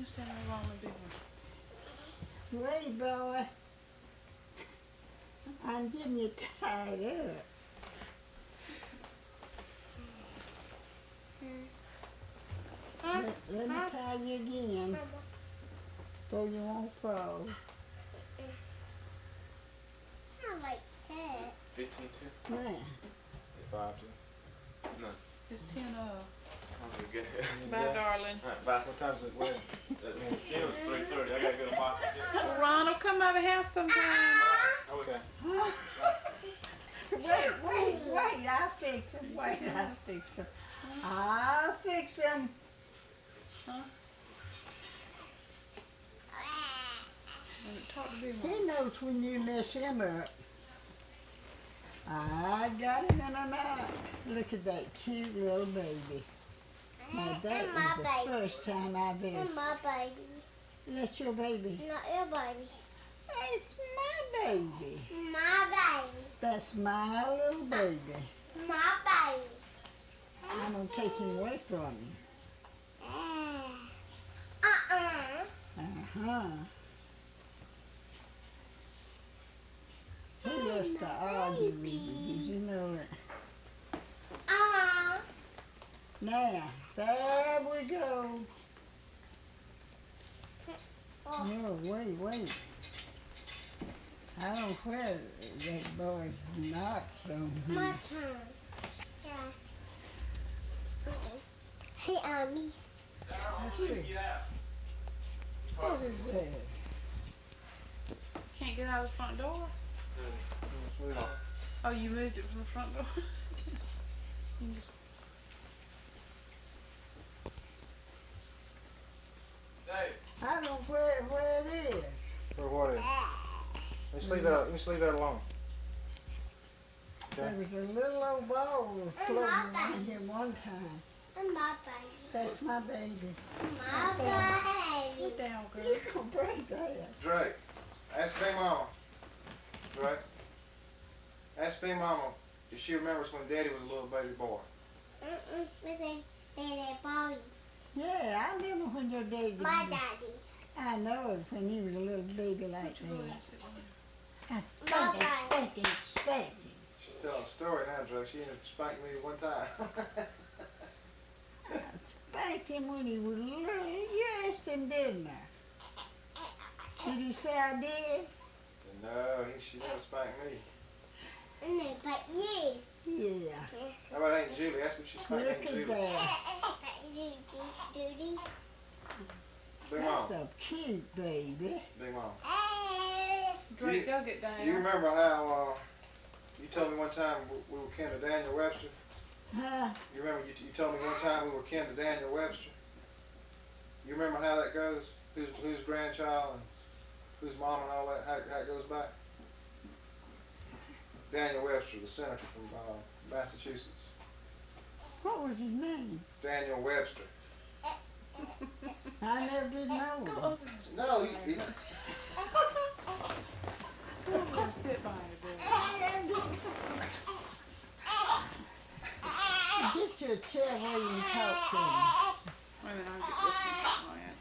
stand over on the big one. Wait, boy. I'm getting you tied up. Let me tie you again so you won't fall. I like that. 15 too? Yeah. 5 too? No. It's 10 Okay, good. Bye, darling. Alright, bye. What time's it? Wait. It was 3:30. I gotta go to Mark. Ronald, come by the house sometime. Okay. Wait, I'll fix them. Wait, I'll fix them. I'll fix them. Huh? Talk to Big He Mama. knows when you mess him up. I got him in a knot. Look at that cute little baby. Now that was the first time I've ever That's my baby. That's your baby. Not your baby. It's my baby. My baby. That's my little baby. My baby. I'm gonna take him away from you. Uh-huh. He loves to argue with you. Did you know that? Now, there we go. No, wait. I don't know where that boy's knots on My him. turn. Yeah. Hey, Ami. Let's see. What is that? Can't get out of the front door? Oh, you moved it from the front door? You just... I don't know where it is. For what is? Let's leave that alone. There was a little old ball floating around here one time. My baby. That's my baby. My baby. Sit down, girl. You gonna break that. Drake, ask BigMama. Drake, ask BigMama if she remembers when Daddy was a little baby boy. Daddy. Yeah, I remember when your daddy My was. daddy. I know it when he was a little baby like that. I Bye-bye. spanking. She's telling a story now, Drake. She even spanked me one time. I spanked him when he was little. You asked him, didn't I? Did you say I did? No, she never spanked me. But you. Yeah. How about Aunt Julie? Ask if she spanked Look Aunt at Julie. that. Duty. That's BigMama. a cute baby. BigMama. Drake, go get down. Do you remember how you told me one time we were kin to Daniel Webster? Huh? You remember you told me one time we were kin to Daniel Webster? You remember how that goes? Whose grandchild and whose mom and all that, how it goes back? Daniel Webster, the senator from Massachusetts. What was his name? Daniel Webster. I never did know him. No, he Come sit by her, girl. Get your chair where you can talk to him. Wait a minute, I'll get this one. Oh, yeah.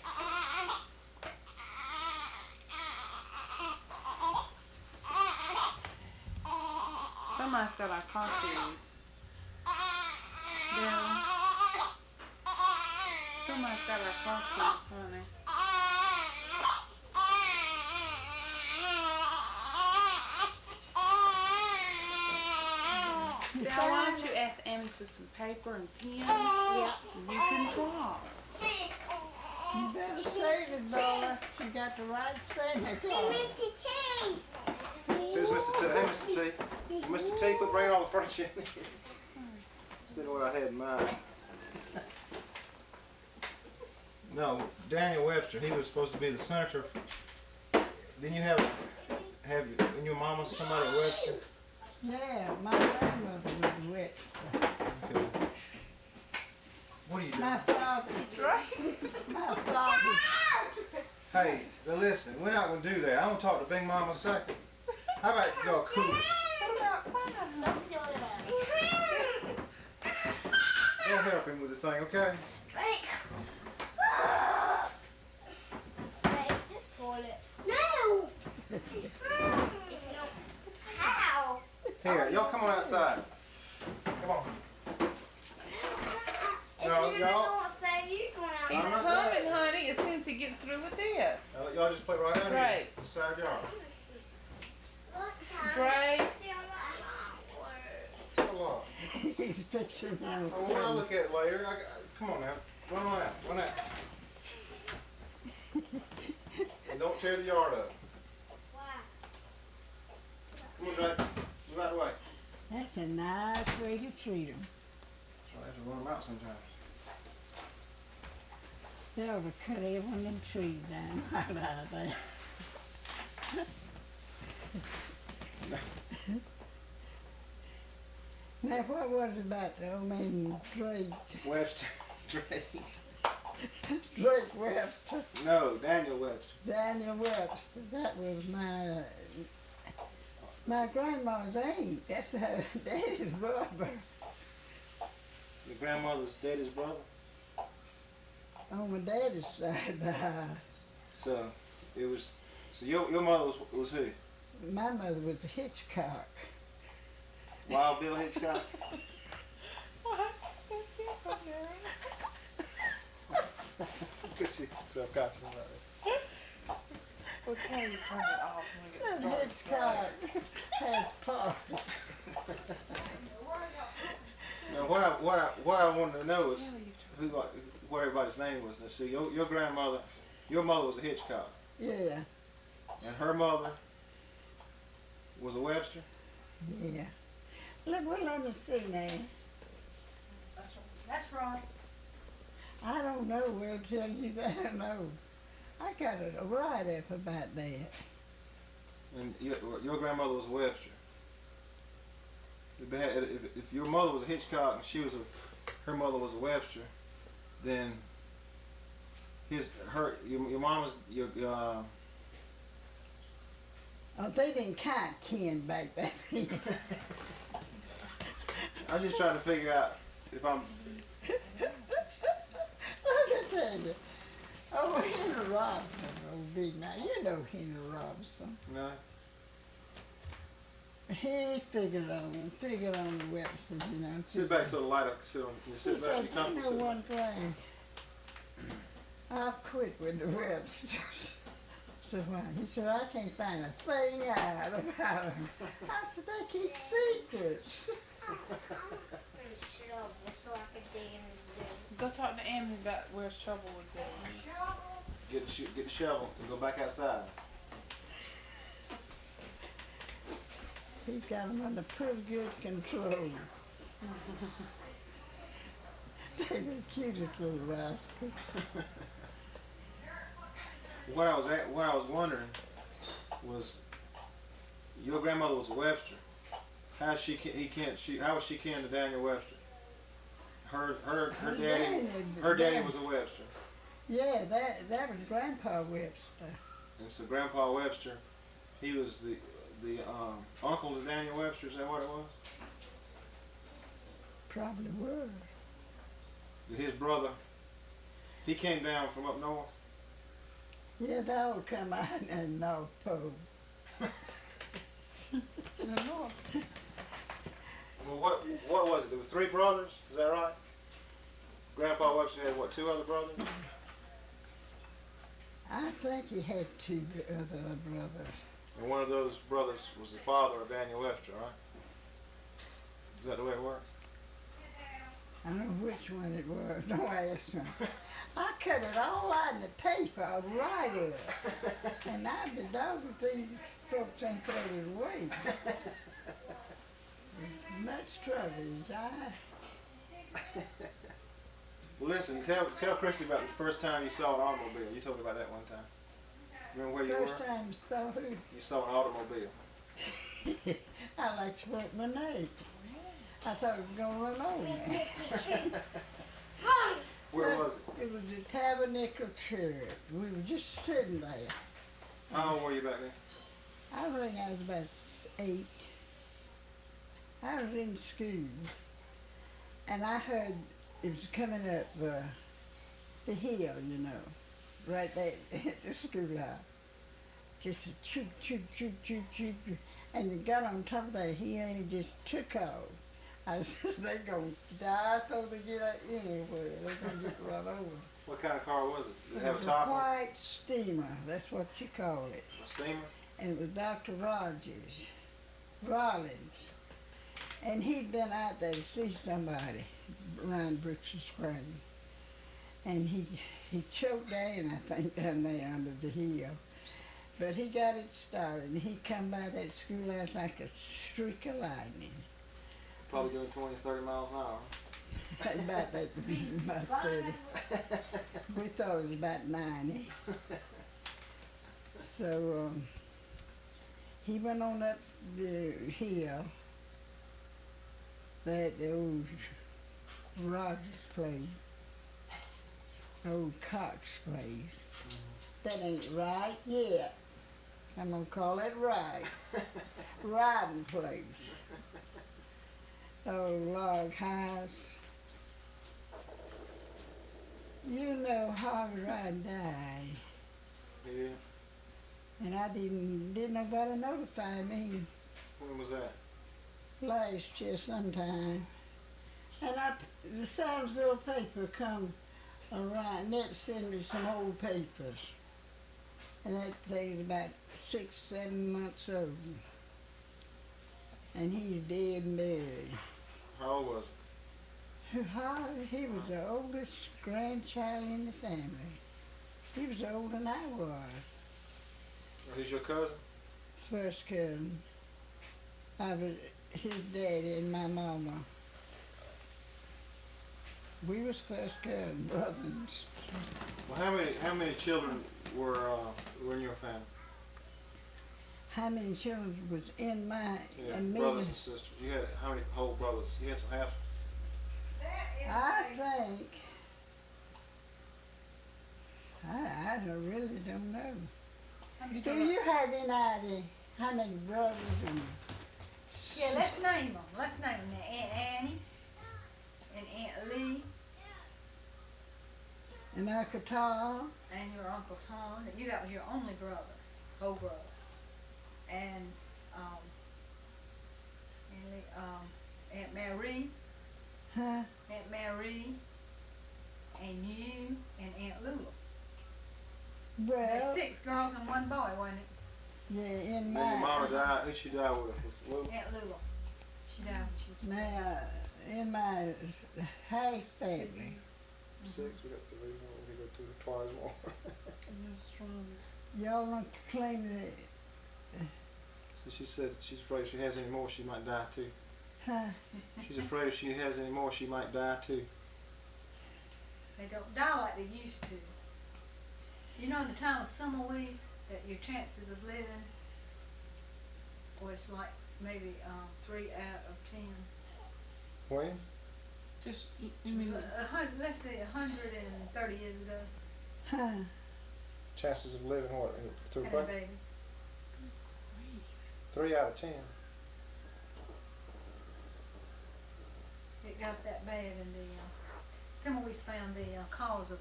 Somebody's got our car keys. Darrell. Somebody's got our car keys, honey. Darrell, why don't you ask Amy for some paper and pens? Yeah. You can draw. You better save it, boy. She got the right Santa Claus. Who's Mr. T? Hey, Mr. T. Mr. T, quit bringing all the furniture in here. Instead of what I had in mind. No, Daniel Webster, he was supposed to be the senator. Didn't you have when your mama somebody at Webster? Yeah, my grandmother was rich. Okay. What are you doing? My father. My father. Hey, now listen, we're not going to do that. I want to talk to BigMama a second. How about y'all cool it? Put them outside. Don't help him with the thing, okay? Here, y'all come on outside. Come on. No, y'all. He's I'm not coming, done. honey, as soon as he gets through with this. Y'all just play right out Drake. here. Inside yard. Drake. Still on. He's fixing him. Oh, we'll look at it later. Come on now. Run on out. Run out. And don't tear the yard up. Come on, Drake. Move out of the way. That's a nice way to treat him. So I have to run them out sometimes. They ought to cut every one of them trees down right out of there. Now, what was it about the old man Drake? Webster. Drake. Drake Webster. No, Daniel Webster. Daniel Webster. That was my grandma's aunt. That's her daddy's brother. Your grandmother's daddy's brother? On my daddy's side of the house. So, it was, so your mother was who? My mother was a Hitchcock. Wild Bill Hitchcock? What? So cute, Because she's self-conscious about it. Well, can you turn it off when we And get started? Hitchcock has parties. Now, what I wanted to know is what everybody's name was. Now, see, your grandmother, your mother was a Hitchcock, Yeah, and her mother was a Webster. yeah. Look, well, let me see now. That's right. I don't know. We'll tell you that. I know. I got a write-up about that. And your grandmother was a Webster. If your mother was a Hitchcock and her mother was a Webster, then your mama's Oh, they didn't count kin back then. I'm just trying to figure out if I'm. Let me tell you. Oh, Henry Robinson, old big man. You know Henry Robinson. No. He figured on the Websters, you know. Sit back so the light will sit on. Can you sit back? You You comfortable? know Sit one thing. I've quit with the Websters. So why? He said, I can't find a thing out about them. I said, they keep secrets. Go talk to Amy about where trouble would be. Get the shovel and go back outside. He's got them under pretty good control. They're the cutest little rascals. What I was wondering was, your grandmother was a Webster. How was she kin to Daniel Webster? Her daddy was a Webster. Yeah, that was Grandpa Webster. And so Grandpa Webster, he was the uncle to Daniel Webster. Is that what it was? Probably was. His brother, he came down from up north. Yeah, they all come out in the North Pole. Well, what was it? There were 3 brothers. Is that right? Grandpa Webster had what, 2 other brothers? I think he had 2 other brothers. And one of those brothers was the father of Daniel Webster, right? Is that the way it works? I don't know which one it was. Don't ask me. I cut it all out in the paper, right up. And I'd be dogged if these folks ain't throw it away. Much trouble, Well, listen, tell Chrissy about the first time you saw an automobile. You told me about that one time. Remember where you First were? time I saw who? You saw an automobile. I like to work my neck. I thought it was going to run over me. Where was it? It was the Tabernacle Church. We were just sitting there. How old were you back then? I think I was about 8. I was in school, and I heard it was coming up the hill, you know, right there at the schoolhouse. Just a choop, choop, choop, choop, choop. and they got on top of that hill and it just took off. I said, they're going to die before they get out anywhere. They're going to get run over. What kind of car was it? Did it It have a was top a on it? white steamer, that's what you call it. A steamer? And it was Dr. Rollins. And he'd been out there to see somebody around Brooksy Spring. And he choked down, I think, down there under the hill. But he got it started, and he come by that schoolhouse like a streak of lightning. Probably doing 20, 30 miles an hour. About that, about 30. We thought it was about 90. So he went on up the hill, that old Rogers place, old Cox place. That ain't right yet. I'm gonna call it right. Riding place. Old log house. You know Harvey Ryan died, Yeah. and I didn't nobody notify me When was that? last year sometime. And the Samsville paper come around, and it sent me some old papers. And that thing's about 6, 7 months old. And he's dead and buried. How old was He was the oldest grandchild in the family. He was older than I was. he? He's your cousin? First cousin. I was his daddy and my mama. We was first cousin brothers. Well, how many children were in your family? How many children was in my Yeah, and me? brothers and sisters. You had how many whole brothers? You had some half. I think. I really don't know. Do you have any idea how many brothers and? Yeah, let's name them. Let's name them. Aunt Annie and Aunt Lee And Uncle Tom? and your Uncle Tom. You got your only brother, whole brother. And Aunt Mary, Huh? Aunt Mary, and you and Aunt Lula. There's Well, 6 girls and 1 boy, wasn't it? yeah, in When my your mama died, who she died with? Was Lou? Aunt Lula. She died when she was now in my half family. 6. We got 3 more. We go 2 twice more. Y'all don't claim that? So she said she's afraid if she has any more, she might die too. Huh? She's afraid if she has any more, she might die too. They don't die like they used to. You know, in the time of summer weeds, that your chances of living was like maybe 3 out of 10. When? Just, you mean, Let's say 130 years ago. Huh? Chances of living what? Through Had a baby. 3 out of 10. It got that bad, and the summer weeds found the cause of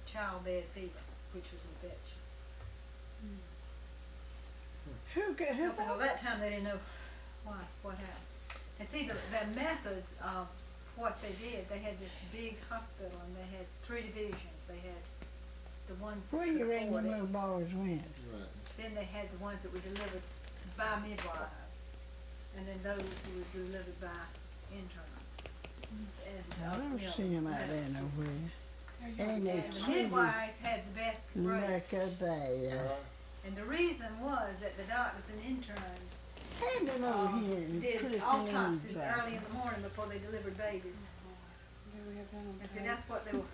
childbed fever, which was infection. Well, that time they didn't know what happened. And see, the methods of what they did, they had this big hospital, and they had 3 divisions. They had the ones that Where could you reckon the afford it. little boys went? Right. Then they had the ones that were delivered by midwives, and then those who were delivered by interns. And, I don't you know, see them out there medical school. nowhere. Ain't they And the cute? midwife had the best rate. Look at that. And the reason was that the doctors and interns Hand them over here and put did it autopsies in. early in the morning before they delivered babies. And see, that's what they were.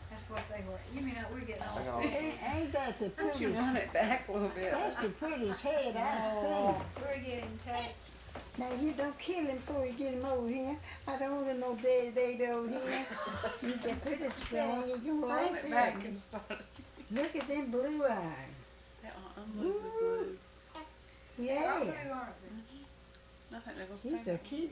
That's what they were. You mean we're getting all Ain't that the don't you prettiest? run it back a little bit? That's the prettiest head I Oh, we're getting touched. see. Now you don't kill him before you get him over here. I don't want no daddy over here. You can put it strong. You can Run right it there. back and start. Look at them blue eyes. I'm looking blue. Yeah. Y'all two aren't they? I think they're gonna He's stay. a cute